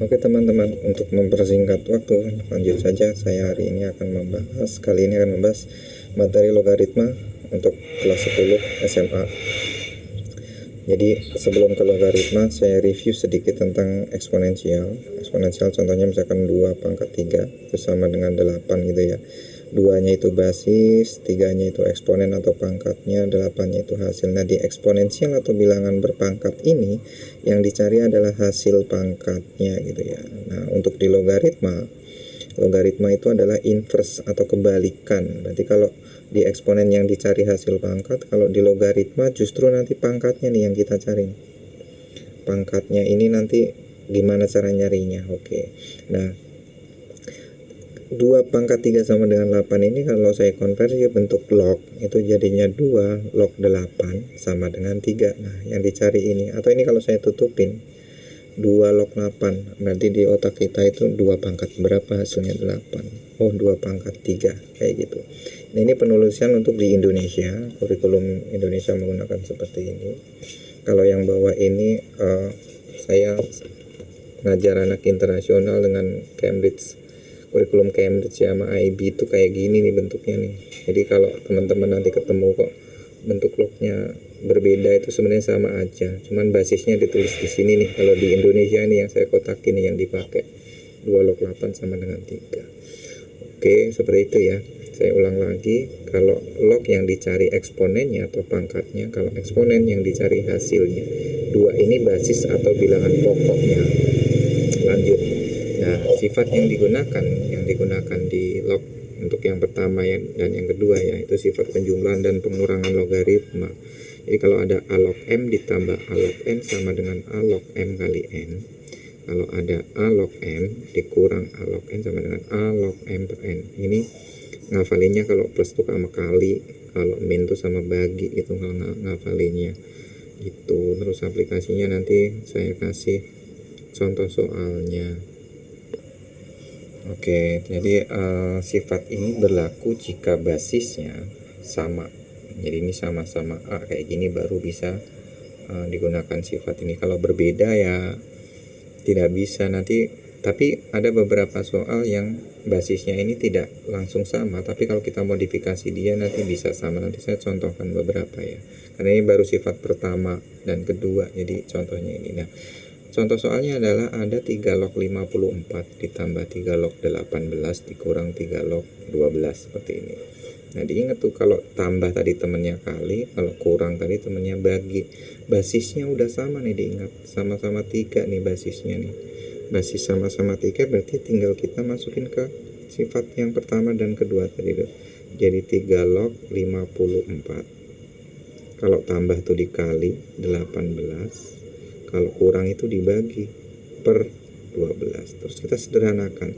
Oke teman-teman, untuk mempersingkat waktu, lanjut saja. Saya kali ini akan membahas materi logaritma untuk kelas 10 SMA. Jadi sebelum ke logaritma, saya review sedikit tentang eksponensial. Eksponensial contohnya misalkan 2 pangkat 3 itu sama dengan 8 gitu ya. 2-nya itu basis, 3-nya itu eksponen atau pangkatnya, 8-nya itu hasil. Nah, di eksponensial atau bilangan berpangkat ini yang dicari adalah hasil pangkatnya gitu ya. Nah, untuk di logaritma itu adalah inverse atau kebalikan. Berarti kalau di eksponen yang dicari hasil pangkat, kalau di logaritma justru nanti pangkatnya nih yang kita cari. Pangkatnya ini nanti gimana cara nyarinya. Oke. Nah, 2 pangkat 3 sama dengan 8 ini kalau saya konversi bentuk log itu jadinya 2 log 8 sama dengan 3. Nah, yang dicari ini, atau ini kalau saya tutupin 2 log 8, berarti di otak kita itu 2 pangkat berapa hasilnya 8. Oh, 2 pangkat 3, kayak gitu. Nah, ini penulisan untuk di Indonesia, kurikulum Indonesia menggunakan seperti ini. Kalau yang bawah ini saya ngajar anak internasional dengan Cambridge, kurikulum Cambridge ya, sama IB itu kayak gini nih bentuknya nih. Jadi kalau teman-teman nanti ketemu kok bentuk lognya berbeda, itu sebenarnya sama aja, cuman basisnya ditulis di sini nih. Kalau di Indonesia ini yang saya kotakin nih yang dipakai 2 log 8 sama dengan 3. Oke, seperti itu ya. Saya ulang lagi, kalau log yang dicari eksponennya atau pangkatnya, kalau eksponen yang dicari hasilnya. 2 ini basis atau bilangan pokoknya. Lanjut. Nah, sifat yang digunakan di log untuk yang pertama dan yang kedua ya, itu sifat penjumlahan dan pengurangan logaritma. Jadi kalau ada a log m ditambah a log n sama dengan a log m kali n. Kalau ada a log m dikurang a log n sama dengan a log m per n. Ini ngafalinnya kalau plus itu sama kali, kalau min itu sama bagi, itu ngafalinnya itu. Terus aplikasinya nanti saya kasih contoh soalnya. Oke, jadi sifat ini berlaku jika basisnya sama. Jadi ini sama-sama A kayak gini baru bisa digunakan sifat ini. Kalau berbeda ya tidak bisa nanti. Tapi ada beberapa soal yang basisnya ini tidak langsung sama, tapi kalau kita modifikasi dia nanti bisa sama. Nanti saya contohkan beberapa ya, karena ini baru sifat pertama dan kedua, jadi contohnya ini. Nah, contoh soalnya adalah ada 3 log 54 ditambah 3 log 18 dikurang 3 log 12 seperti ini. Nah, diingat tuh kalau tambah tadi temennya kali, kalau kurang tadi temennya bagi. Basisnya udah sama nih, diingat sama-sama 3 nih basisnya nih. Basis sama-sama 3 berarti tinggal kita masukin ke sifat yang pertama dan kedua tadi tuh. Jadi 3 log 54. Kalau tambah tuh dikali 18. Kalau kurang itu dibagi per 12. Terus kita sederhanakan.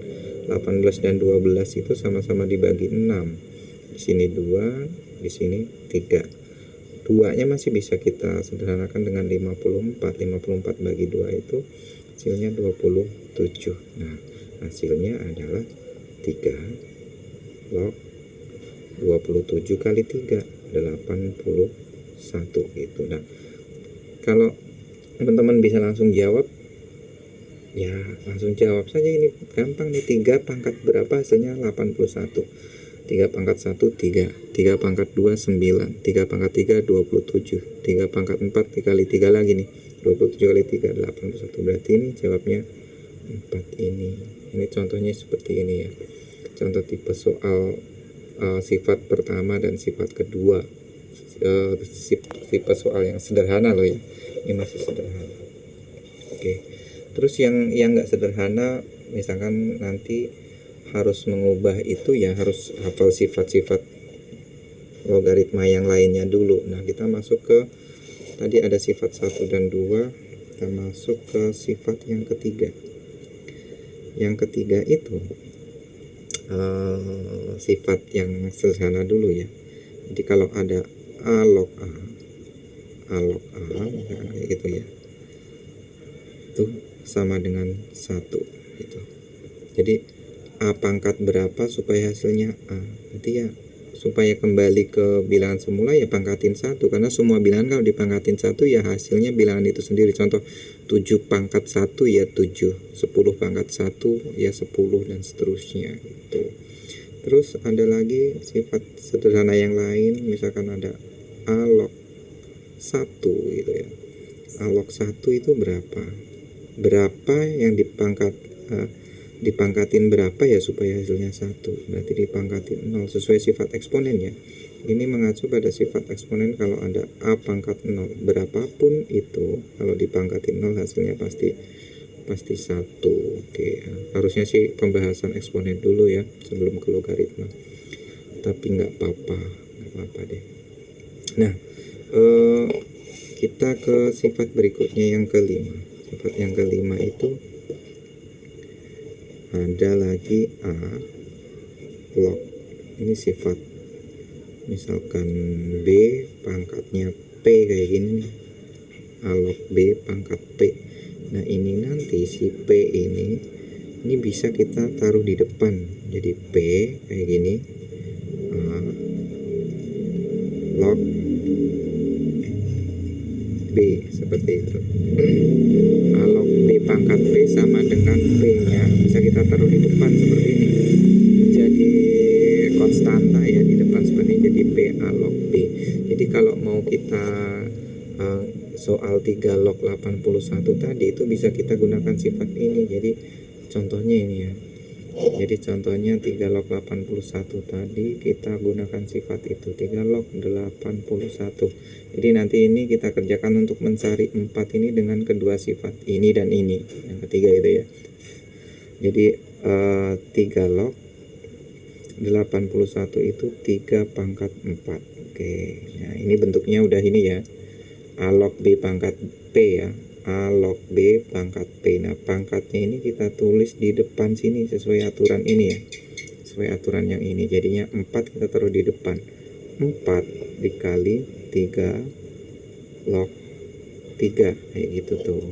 18 dan 12 itu sama-sama dibagi 6. Di sini 2, di sini 3. 2-nya masih bisa kita sederhanakan dengan 54. 54 bagi 2 itu hasilnya 27. Nah, hasilnya adalah 3 log 27 kali 3, 81 gitu. Nah, kalau teman-teman bisa langsung jawab, ya langsung jawab saja, ini gampang nih. 3 pangkat berapa hasilnya 81. 3 pangkat 1 3, 3 pangkat 2 9, 3 pangkat 3 27, 3 pangkat 4 dikali 3 lagi nih 27 kali 3 81. Berarti ini jawabnya 4 ini. Ini contohnya seperti ini ya. Contoh tipe soal sifat pertama dan sifat kedua. Tipe soal yang sederhana loh ya. Ini masih sederhana. Oke. Terus yang nggak sederhana, misalkan nanti harus mengubah itu ya, harus hafal sifat-sifat logaritma yang lainnya dulu. Nah, kita masuk ke tadi ada sifat 1 dan 2, kita masuk ke sifat yang ketiga. Yang ketiga itu sifat yang sederhana dulu ya. Jadi kalau ada a log a misalkan kayak gitu ya, itu sama dengan 1 gitu. Jadi a pangkat berapa supaya hasilnya a, berarti ya supaya kembali ke bilangan semula ya pangkatin 1, karena semua bilangan kalau dipangkatin 1 ya hasilnya bilangan itu sendiri. Contoh 7 pangkat 1 ya 7, 10 pangkat 1 ya 10, dan seterusnya gitu. Terus ada lagi sifat sederhana yang lain, misalkan ada A log 1 gitu ya. A log 1 itu berapa yang dipangkatin berapa ya supaya hasilnya 1, berarti dipangkatin 0 sesuai sifat eksponen ya. Ini mengacu pada sifat eksponen. Kalau ada A pangkat 0, berapapun itu kalau dipangkatin 0 hasilnya pasti 1. Oke, harusnya sih pembahasan eksponen dulu ya sebelum ke logaritma, tapi nggak apa-apa deh. Nah, kita ke sifat berikutnya yang kelima. Sifat yang kelima itu ada lagi A log, ini sifat misalkan B pangkatnya P kayak gini nih, A log B pangkat P. Nah ini nanti si P ini bisa kita taruh di depan, jadi P kayak gini, A log B seperti itu. A log B pangkat P sama dengan P nya bisa kita taruh di depan seperti ini, jadi konstanta ya di depan seperti ini, jadi P A log B. Jadi kalau mau kita soal 3 log 81 tadi itu bisa kita gunakan sifat ini. Jadi contohnya ini ya, jadi contohnya 3 log 81 tadi kita gunakan sifat itu, 3 log 81. Jadi nanti ini kita kerjakan untuk mencari 4 ini dengan kedua sifat ini dan ini, yang ketiga itu ya. Jadi 3 log 81 itu 3 pangkat 4. Oke, nah ini bentuknya udah ini ya, A log B pangkat P ya, A log B pangkat P. Nah pangkatnya ini kita tulis di depan sini sesuai aturan ini ya, sesuai aturan yang ini. Jadinya 4 kita taruh di depan, 4 dikali 3 log 3 kayak gitu tuh.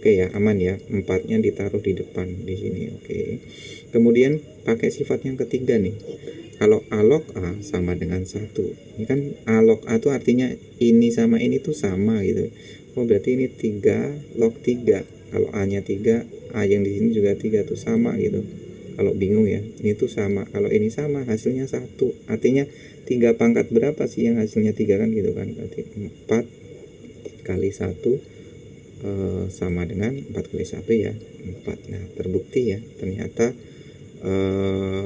Oke ya, aman ya, 4-nya ditaruh di depan di sini. Oke, kemudian pakai sifat yang ketiga nih. Kalau A log A sama dengan 1, ini kan A log A itu artinya ini sama ini tuh sama gitu. Oh berarti ini 3 log 3. Kalau A nya 3, A yang di sini juga 3 tuh sama gitu. Kalau bingung ya, ini tuh sama. Kalau ini sama, hasilnya 1. Artinya 3 pangkat berapa sih yang hasilnya 3 kan gitu kan. Berarti 4 kali 1 sama dengan 4 kali 1 ya 4. Nah terbukti ya, ternyata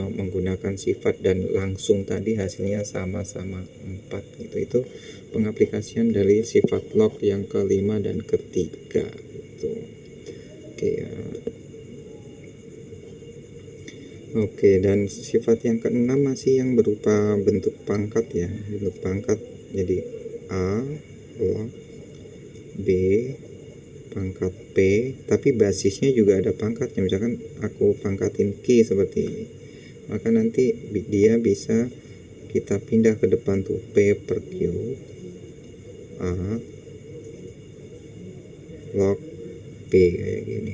menggunakan sifat dan langsung tadi hasilnya sama-sama 4 gitu. Itu pengaplikasian dari sifat log yang kelima dan ketiga gitu. Oke ya. Oke, dan sifat yang keenam masih yang berupa bentuk pangkat ya, bentuk pangkat. Jadi A log B pangkat P, tapi basisnya juga ada pangkatnya. Misalkan aku pangkatin Q seperti ini, maka nanti dia bisa kita pindah ke depan tuh, P per Q A log P kayak gini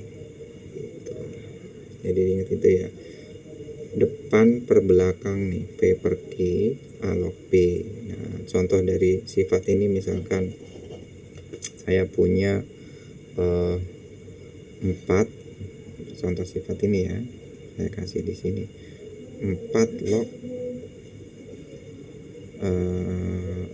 gitu. Jadi ingat itu ya, depan per belakang nih, P per Q A log P. Nah contoh dari sifat ini misalkan saya punya 4, contoh sifat ini ya, saya kasih di sini 4 log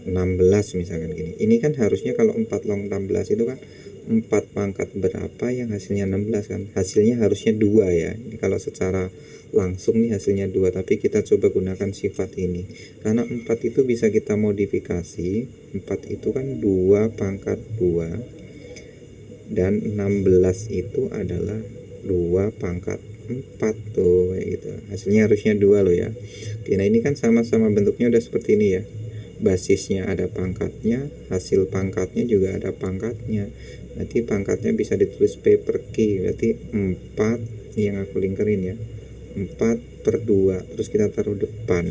16 misalkan gini. Ini kan harusnya kalau 4 log 16 itu kan 4 pangkat berapa yang hasilnya 16 kan, hasilnya harusnya 2 ya. Ini kalau secara langsung nih hasilnya 2, tapi kita coba gunakan sifat ini karena 4 itu bisa kita modifikasi. 4 itu kan 2 pangkat 2 dan 16 itu adalah 2 pangkat 4 tuh kayak gitu. Hasilnya harusnya 2 loh ya. Oke, nah ini kan sama-sama bentuknya udah seperti ini ya. Basisnya ada pangkatnya, hasil pangkatnya juga ada pangkatnya. Nanti pangkatnya bisa ditulis P per Q, berarti 4 yang aku lingkarin ya, 4 per 2, terus kita taruh depan,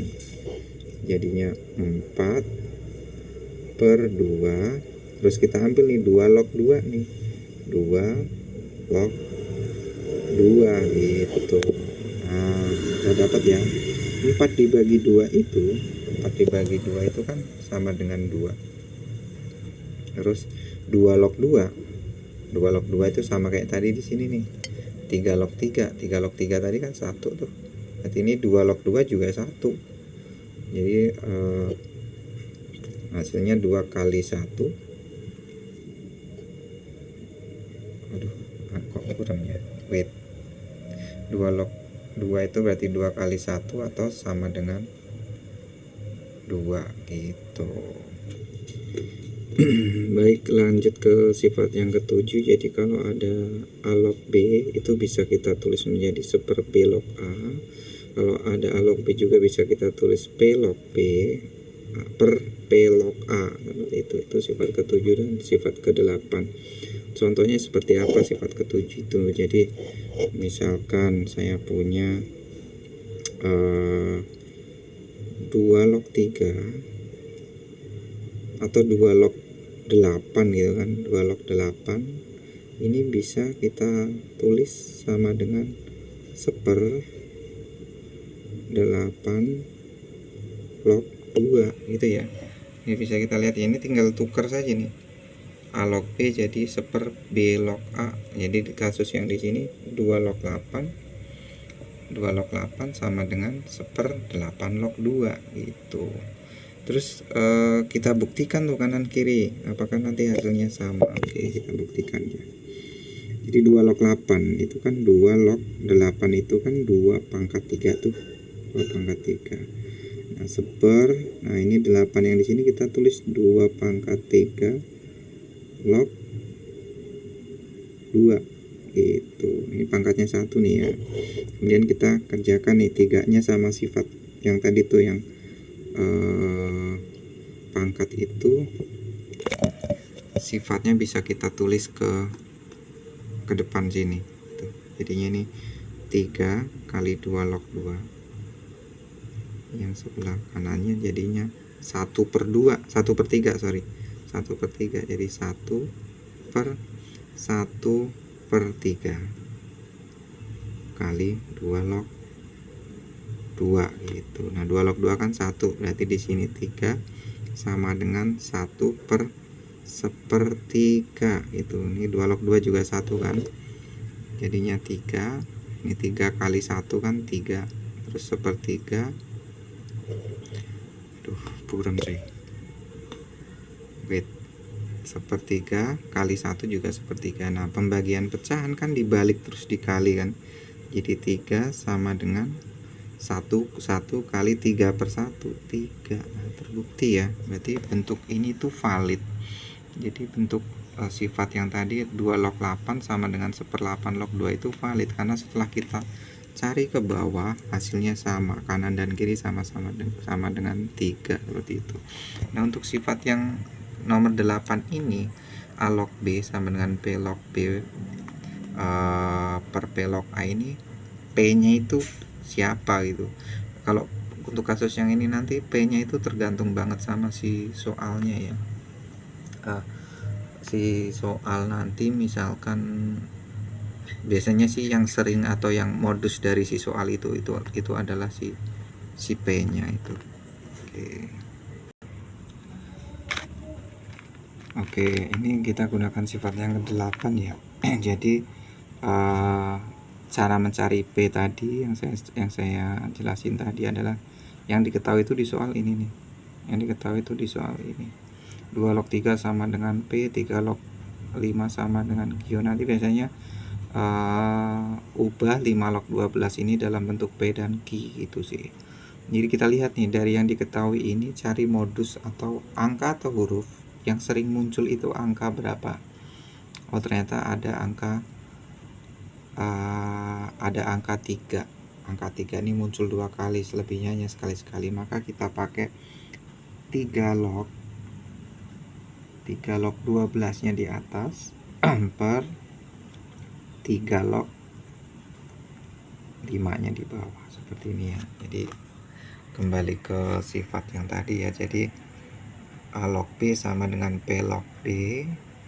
jadinya 4 per 2, terus kita ambil nih 2 log 2 nih, 2 log 2 gitu. Nah udah dapat ya, 4 dibagi 2 itu 4 dibagi 2 itu kan sama dengan 2. Terus 2 log 2 itu sama kayak tadi di sini nih. 3 log 3 tadi kan 1 tuh. Berarti ini 2 log 2 juga 1. Jadi hasilnya 2 kali 1. Aduh, kok kurang ya. Wait. 2 log 2 itu berarti 2 kali 1 atau sama dengan 2 gitu. Baik, lanjut ke sifat yang ketujuh. Jadi kalau ada A log B itu bisa kita tulis menjadi seper B log A. Kalau ada A log B juga bisa kita tulis P log B per P log A. Itu sifat ketujuh dan sifat ke-8. Contohnya seperti apa sifat ketujuh itu? Jadi misalkan saya punya 2 log 3 atau 2 log 8 gitu kan. 2 log 8 ini bisa kita tulis sama dengan seper 8 log 2 gitu ya. Ini bisa kita lihat ya, ini tinggal tukar saja nih. A log B jadi seper B log A. Jadi di kasus yang di sini 2 log 8 sama dengan seper 8 log 2 gitu. Terus kita buktikan tuh kanan kiri apakah nanti hasilnya sama. Oke, kita buktikan ya. Jadi 2 log 8 itu kan 2 log 8 itu kan 2 pangkat 3 tuh. 2 pangkat 3. Nah, seper, nah ini 8 yang di sini kita tulis 2 pangkat 3 log 2 gitu. Ini pangkatnya 1 nih ya. Kemudian kita kerjakan nih 3-nya sama sifat yang tadi tuh yang pangkat itu sifatnya bisa kita tulis ke depan sini tuh. Jadinya ini 3 kali 2 log 2 yang sebelah kanannya jadinya 1/2 1/3 sorry 1/3 jadi 1/1/3 kali 2 log 2 gitu. Nah 2 log 2 kan 1, berarti di sini 3 sama dengan 1/1/3 gitu. Ini 2 log 2 juga 1 kan, jadinya 3. Ini 3 kali 1 kan 3, terus 1/3. Aduh, buram sih. Wait, 1/3 kali 1 juga 1/3. Nah pembagian pecahan kan dibalik terus dikali kan, jadi 3 sama dengan 1 kali 3/1 3. Nah, terbukti ya, berarti bentuk ini tuh valid. Jadi bentuk sifat yang tadi 2 log 8 sama dengan 1/8 log 2 itu valid karena setelah kita cari ke bawah hasilnya sama, kanan dan kiri sama dengan 3 seperti itu. Nah untuk sifat yang nomor 8 ini A log B sama dengan P log B per P log A ini P nya itu siapa gitu. Kalau untuk kasus yang ini nanti P nya itu tergantung banget sama si soalnya ya. Si soal nanti misalkan biasanya sih yang sering atau yang modus dari si soal itu adalah si P nya itu. Oke, ini kita gunakan sifat yang ke-8 ya. Jadi cara mencari P tadi yang saya jelasin tadi adalah yang diketahui itu di soal ini nih. Yang diketahui itu di soal ini. 2 log 3 sama dengan P, 3 log 5 sama dengan Q. Nanti biasanya ubah 5 log 12 ini dalam bentuk P dan Q itu sih. Jadi kita lihat nih dari yang diketahui ini, cari modus atau angka atau huruf yang sering muncul itu angka berapa. Oh ternyata ada angka 3. Angka 3 ini muncul 2 kali, selebihnya hanya sekali-sekali. Maka kita pakai 3 log 12 nya di atas per 3 log 5 nya di bawah seperti ini ya. Jadi kembali ke sifat yang tadi ya. Jadi A log B sama dengan P log B.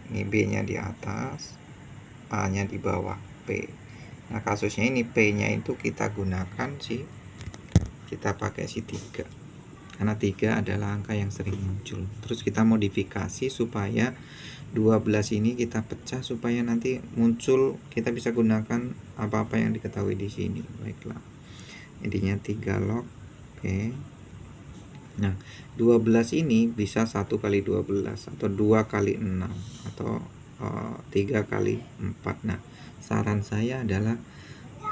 Ini B nya di atas, A nya di bawah P. Nah kasusnya ini P nya itu kita gunakan kita pakai si 3. karena 3 adalah angka yang sering muncul. Terus kita modifikasi supaya 12 ini kita pecah supaya nanti muncul, kita bisa gunakan apa-apa yang diketahui di sini. Baiklah, intinya 3 log P. Nah, 12 ini bisa 1 kali 12 atau 2 kali 6 atau 3 kali 4. Nah, saran saya adalah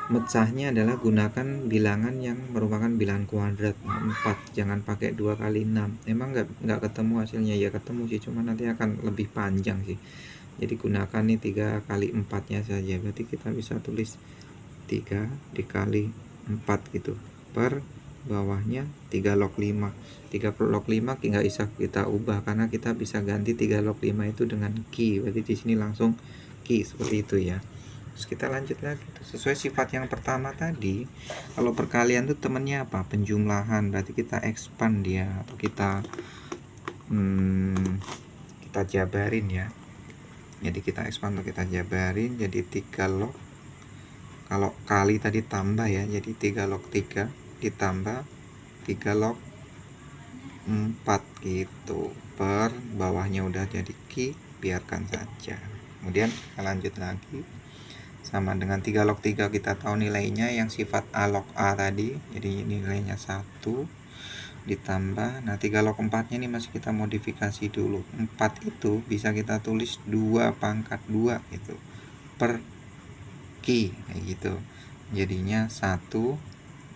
mecahnya adalah gunakan bilangan yang merupakan bilangan kuadrat 4, jangan pakai 2 kali 6. Emang nggak ketemu hasilnya, ya ketemu sih, cuma nanti akan lebih panjang sih. Jadi gunakan nih 3 kali 4-nya saja, berarti kita bisa tulis 3 dikali 4 gitu, per bawahnya 3 log 5. 3 log 5 nggak bisa kita ubah karena kita bisa ganti 3 log 5 itu dengan Q, berarti di sini langsung Q seperti itu ya. Terus kita lanjut lagi sesuai sifat yang pertama tadi. Kalau perkalian tuh temennya apa? Penjumlahan, berarti kita expand dia atau kita jabarin ya. Jadi kita expand atau kita jabarin jadi 3 log, kalau kali tadi tambah ya, jadi 3 log 3 ditambah 3 log 4 gitu, per bawahnya udah jadi Q, biarkan saja. Kemudian kita lanjut lagi, sama dengan 3 log 3 kita tahu nilainya yang sifat A log A tadi, jadi nilainya 1 ditambah, nah 3 log 4 nya ini masih kita modifikasi dulu. 4 itu bisa kita tulis 2 pangkat 2 gitu, per Q kayak gitu, jadinya 1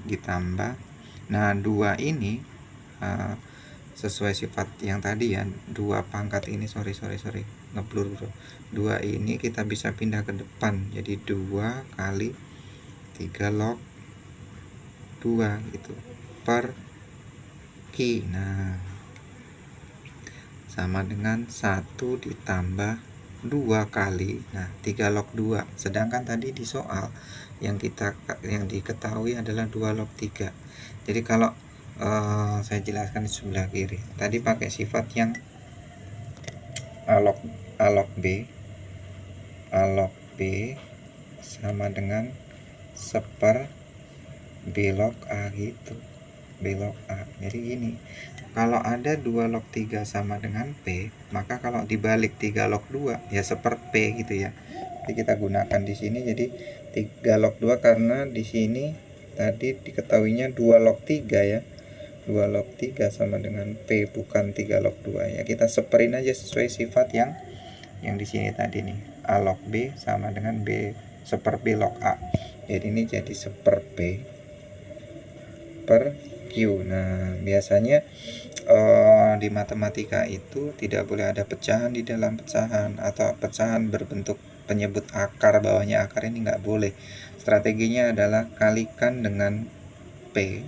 ditambah, nah 2 ini sesuai sifat yang tadi ya, 2 pangkat ini sorry ngeblur bro, 2 ini kita bisa pindah ke depan jadi 2 kali 3 log 2 gitu, per Q. Nah, sama dengan 1 ditambah 2 kali, nah 3 log 2, sedangkan tadi di soal yang diketahui adalah 2 log 3. Jadi kalau saya jelaskan di sebelah kiri tadi pakai sifat yang A log B, A log B sama dengan seper B log A gitu, B log A. Jadi gini, kalau ada 2 log 3 sama dengan P, maka kalau dibalik 3 log 2 ya seper P gitu ya. Jadi kita gunakan di sini jadi 3 log 2 karena di sini tadi diketahuinya 2 log 3 ya. 2 log 3 sama dengan P, bukan 3 log 2 ya. Kita seperin aja sesuai sifat yang di sini tadi nih. A log B sama dengan B seper B log A. Jadi ini jadi seper P per Q. Nah, biasanya di matematika itu tidak boleh ada pecahan di dalam pecahan atau pecahan berbentuk penyebut akar, bawahnya akar ini nggak boleh. Strateginya adalah kalikan dengan P,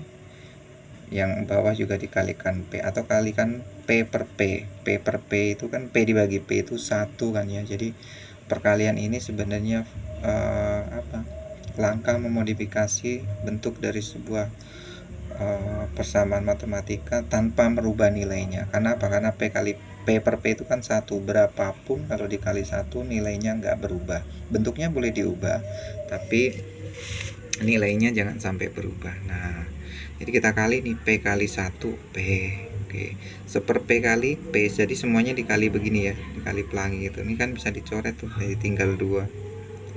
yang bawah juga dikalikan P, atau kalikan P per P. P per P itu kan P dibagi P itu 1 kan ya. Jadi perkalian ini sebenarnya langkah memodifikasi bentuk dari sebuah persamaan matematika tanpa merubah nilainya. Karena apa? Karena P kali P per P itu kan 1, berapapun kalau dikali 1 nilainya nggak berubah. Bentuknya boleh diubah tapi nilainya jangan sampai berubah. Nah, jadi kita kali nih P kali 1 P, oke, seper P kali P, jadi semuanya dikali begini ya, dikali pelangi gitu. Ini kan bisa dicoret tuh, jadi tinggal 2.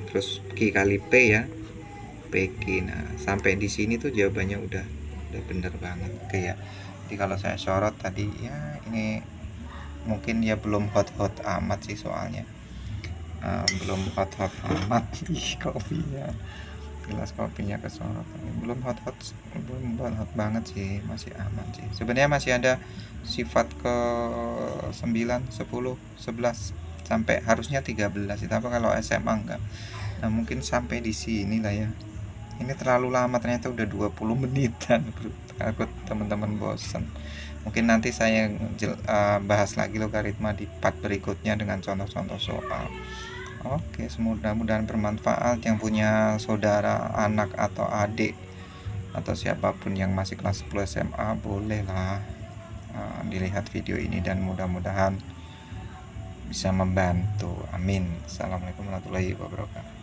Terus Q kali P ya, PQ. Nah, sampai di sini tuh jawabannya udah bener banget. Oke ya. Jadi kalau saya sorot tadi ya, ini mungkin ya belum hot-hot amat sih soalnya. Belum hot-hot amat di kopinya. Gelas kopinya kesorot, belum hot banget sih, masih aman sih sebenarnya. Masih ada sifat ke 9, 10, 11 sampai harusnya 13 itu apa kalau SMA enggak. Nah, mungkin sampai di sini lah ya, ini terlalu lama ternyata udah 20 menitan. Takut teman-teman bosan. Mungkin nanti saya bahas lagi logaritma di part berikutnya dengan contoh-contoh soal. Oke, mudah-mudahan bermanfaat. Yang punya saudara, anak atau adik atau siapapun yang masih kelas 10 SMA bolehlah dilihat video ini dan mudah-mudahan bisa membantu. Amin. Assalamualaikum warahmatullahi wabarakatuh.